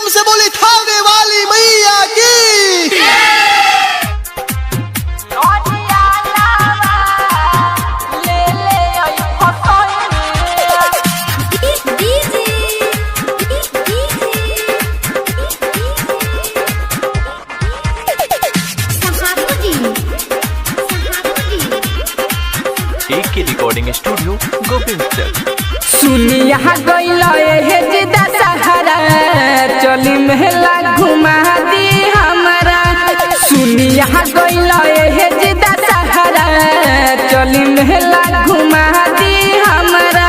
प्रेम से बोली थावे वाली मैया की। एक की रिकॉर्डिंग स्टूडियो गोविंदचक। सुनिया गइला हे जिदा सहारा चली मेला घुमा दी हमरा। सुनिया गइला हे जिदा सहारा चली मेला घुमा दी हमरा।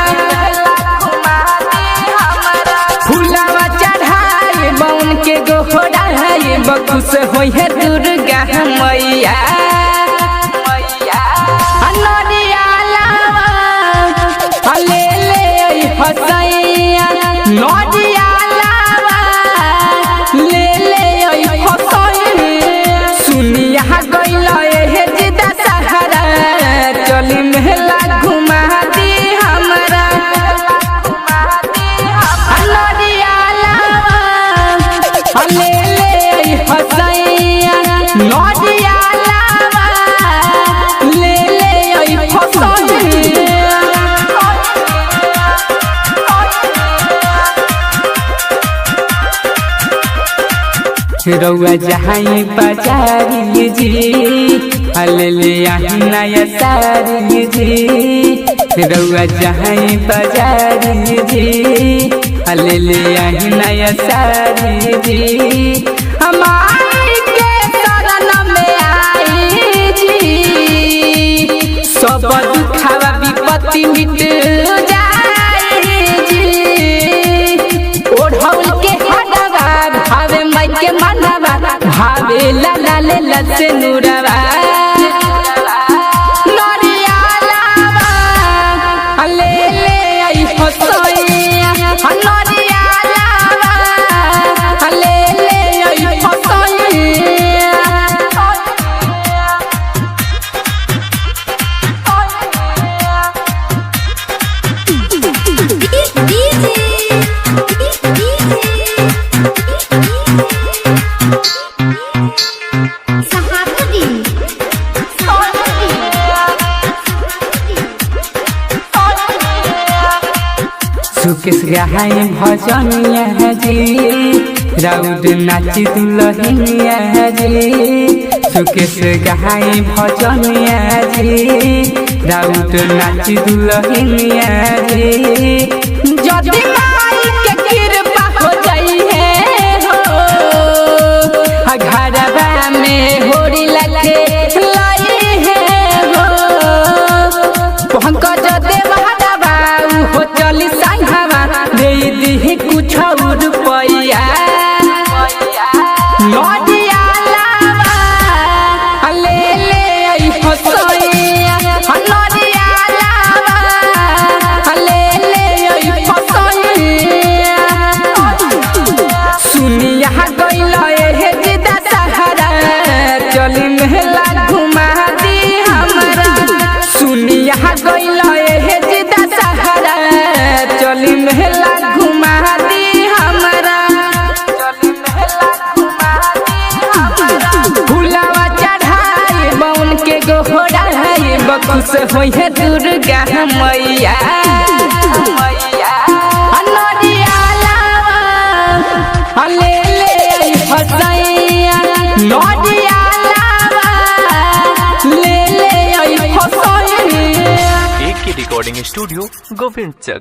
फुलावा चढ़ाई बउन के गोहराई बखुश होई है दुर्गा मैया। हसैया नदिया लावा ले ले हसैया। सुनिया गइला हे जिदा सहारा चली मेला घुमा दी हमरा। नदिया लावा ले ले हसैया नदिया लावा ले ले हसैया। रउआ जहाँ बाजारी जी ले आई नया सारी जी। रउआ जहाँ बाजारी जी ले आई नया सारी जी। हमारी के शरण में आई जी सब दुखावा विपत्ति मिट जाए जी। ओढ़ौल के हटवा भावे माई के मनवा भावे लाला ले लसे नूरवा। नरिया लावा ले ले आई हसैया। नरिया लावा ले ले आई हसैया। सुकेश गाय भजनिया जी राउड नाची दुलहिनिया जी। सुकेश गाय भजनिया जी राउड नाची दुलहिनिया जी। जदी माई के कृपा हो जाई है हो घरवा में होरी लगे लाई है हो। पंकज देवहरवा हो चली संघवा दे दी कुछ रुपया। नदिया लावा ले ले आई हसैया। नदिया लावा ले ले आई हसैया। सुनिया गइला हे जिदा सहारा चली मेला घुमा दी हमरा। सुनिया गइला हे जिदा सहारा चली मेला घुमा दी हमरा। फुलावा चढ़ाई बउन के गोहराई बखुश होई है दुर्गा मैया। नदिया लावा ले ले आई हसैया। नदिया लावा ले ले आई हसैया। एक की रिकॉर्डिंग स्टूडियो गोविंदचक।